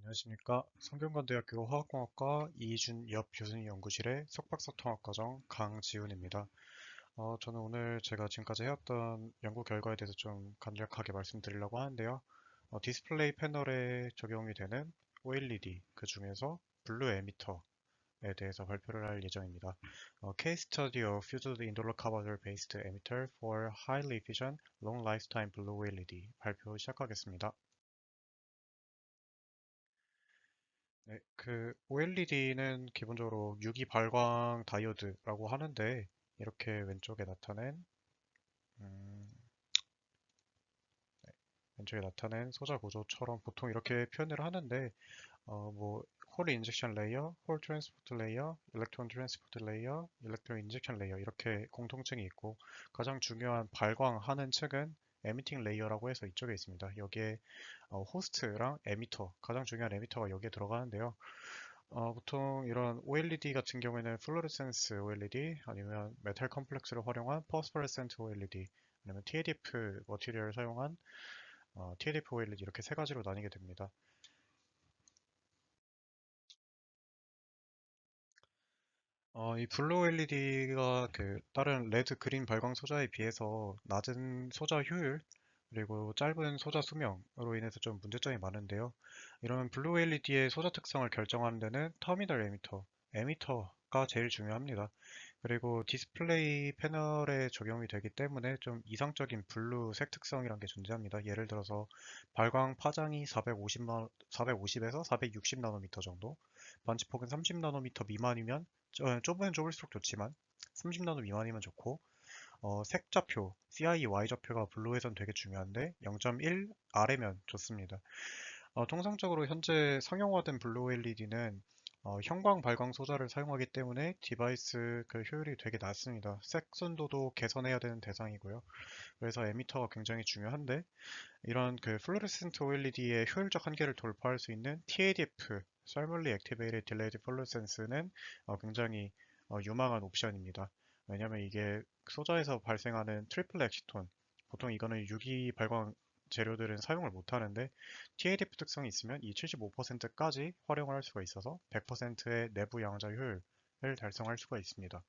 안녕하십니까. 성균관대학교 화학공학과 이준엽 교수님 연구실의 석박사통합과정 강지훈입니다. 저는 오늘 제가 지금까지 해왔던 연구 결과에 대해서 좀 간략하게 말씀드리려고 하는데요. 디스플레이 패널에 적용이 되는 OLED, 그 중에서 블루 에미터에 대해서 발표를 할 예정입니다. Case Study of Fused Indolor Cover Based Emitter for Highly Efficient Long Lifetime Blue OLED 발표 시작하겠습니다. 네, 그 OLED는 기본적으로 유기 발광 다이오드라고 하는데 이렇게 왼쪽에 나타낸 음, 왼쪽에 나타낸 소자 구조처럼 보통 이렇게 표현을 하는데 뭐 홀 인젝션 레이어, 홀 트랜스포트 레이어, 일렉트론 트랜스포트 레이어, 일렉트론 인젝션 레이어 이렇게 공통층이 있고 가장 중요한 발광하는 층은 에미팅 레이어라고 해서 이쪽에 있습니다. 여기에 호스트랑 에미터, 가장 중요한 에미터가 여기에 들어가는데요. 보통 이런 OLED 같은 경우에는 플루오레센스 OLED 아니면 메탈 컴플렉스를 활용한 포스퍼레센트 OLED 아니면 TADF 머티리얼을 사용한 TADF OLED 이렇게 세 가지로 나뉘게 됩니다. 이 블루 OLED가 그 다른 레드 그린 발광 소자에 비해서 낮은 소자 효율 그리고 짧은 소자 수명으로 인해서 좀 문제점이 많은데요. 이런 블루 OLED의 소자 특성을 결정하는 데는 터미널 에미터가 제일 중요합니다. 그리고 디스플레이 패널에 적용이 되기 때문에 좀 이상적인 블루 색 특성이란 게 존재합니다. 예를 들어서 발광 파장이 450에서 460 나노미터 정도, 반지폭은 30 나노미터 미만이면 좁으면 좁을수록 좋지만 30 나노 미만이면 좋고 색좌표, CI, Y좌표가 블루에선 되게 중요한데 0.1 아래면 좋습니다. 통상적으로 현재 상용화된 블루 LED는 형광 발광 소자를 사용하기 때문에 디바이스 그 효율이 되게 낮습니다. 색순도도 개선해야 되는 대상이고요. 그래서 에미터가 굉장히 중요한데 이런 그 플루오레센트 OLED의 효율적 한계를 돌파할 수 있는 TADF, Thermally Activated Delayed Fluorescence는 굉장히 유망한 옵션입니다. 왜냐하면 이게 소자에서 발생하는 트리플 엑시톤, 보통 이거는 유기 발광 재료들은 사용을 못 하는데 TADF 특성이 있으면 이 75%까지 활용을 할 수가 있어서 100%의 내부 양자 효율을 달성할 수가 있습니다.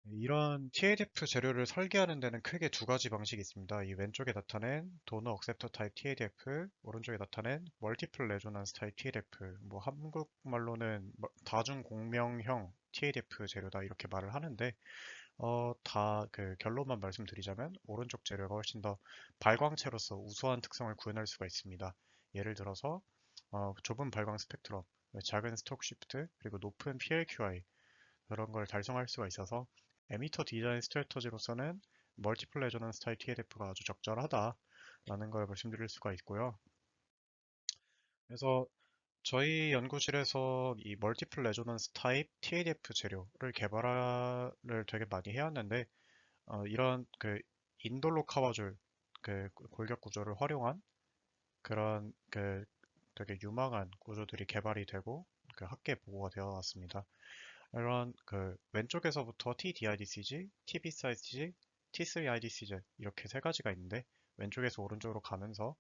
이런 TADF 재료를 설계하는 데는 크게 두 가지 방식이 있습니다. 이 왼쪽에 나타낸 도너 억셉터 타입 TADF, 오른쪽에 나타낸 멀티플 레조넌스 타입 TADF, 뭐 한국말로는 다중 공명형 TADF 재료다 이렇게 말을 하는데 다 그 결론만 말씀드리자면 오른쪽 재료가 훨씬 더 발광체로서 우수한 특성을 구현할 수가 있습니다. 예를 들어서 좁은 발광 스펙트럼, 작은 스톡 쉬프트, 그리고 높은 PLQI 그런 걸 달성할 수가 있어서 에미터 디자인 스트래터지로서는 멀티플 레저넌스 타입 TADF가 아주 적절하다라는 걸 말씀드릴 수가 있고요. 그래서 저희 연구실에서 이 멀티플 레저넌스 타입 TADF 재료를 개발을 되게 많이 해왔는데 이런 그 인돌로 카바줄 그 골격 구조를 활용한 그런 그 되게 유망한 구조들이 개발이 되고 그 학계 보고가 되어 왔습니다. 이런 그 왼쪽에서부터 TDIDCG, TBCIDCG, T3IDCG 이렇게 세 가지가 있는데 왼쪽에서 오른쪽으로 가면서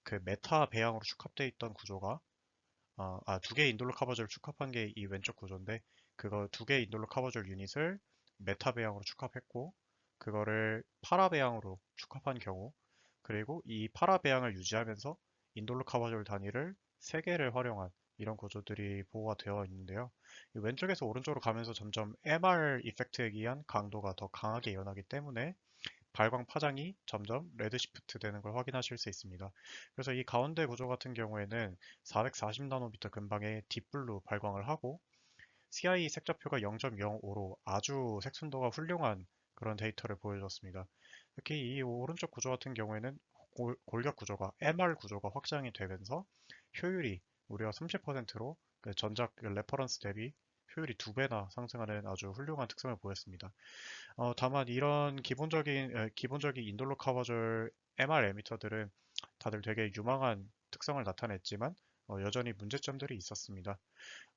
그 메타 배양으로 축합되어 있던 구조가 두 개의 인돌로 커버줄을 축합한 게 이 왼쪽 구조인데 그거 두 개의 인돌로 커버줄 유닛을 메타 배양으로 축합했고 그거를 파라 배양으로 축합한 경우 그리고 이 파라 배양을 유지하면서 인돌로 커버줄 단위를 세 개를 활용한 이런 구조들이 보호가 되어 있는데요. 이 왼쪽에서 오른쪽으로 가면서 점점 MR 이펙트에 의한 강도가 더 강하게 일어나기 때문에 발광 파장이 점점 레드시프트 되는 걸 확인하실 수 있습니다. 그래서 이 가운데 구조 같은 경우에는 440 나노미터 근방의 딥블루 발광을 하고 CI 색좌표가 0.05로 아주 색순도가 훌륭한 그런 데이터를 보여줬습니다. 특히 이 오른쪽 구조 같은 경우에는 골격 구조가 MR 구조가 확장이 되면서 효율이 무려 30%로 그 전작 레퍼런스 대비 효율이 2배나 상승하는 아주 훌륭한 특성을 보였습니다. 다만 이런 기본적인 인돌로 커버줄 MR 에미터들은 다들 되게 유망한 특성을 나타냈지만 여전히 문제점들이 있었습니다.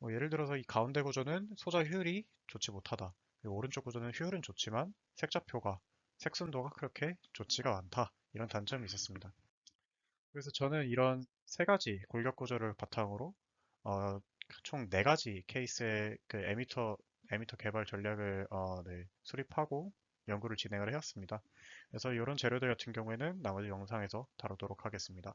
예를 들어서 이 가운데 구조는 소자 효율이 좋지 못하다. 그리고 오른쪽 구조는 효율은 좋지만 색좌표가 색순도가 그렇게 좋지가 않다. 이런 단점이 있었습니다. 그래서 저는 이런 세 가지 골격 구조를 바탕으로 어, 총 네 가지 케이스의 그 에미터 개발 전략을 네, 수립하고 연구를 진행을 해왔습니다. 그래서 이런 재료들 같은 경우에는 나머지 영상에서 다루도록 하겠습니다.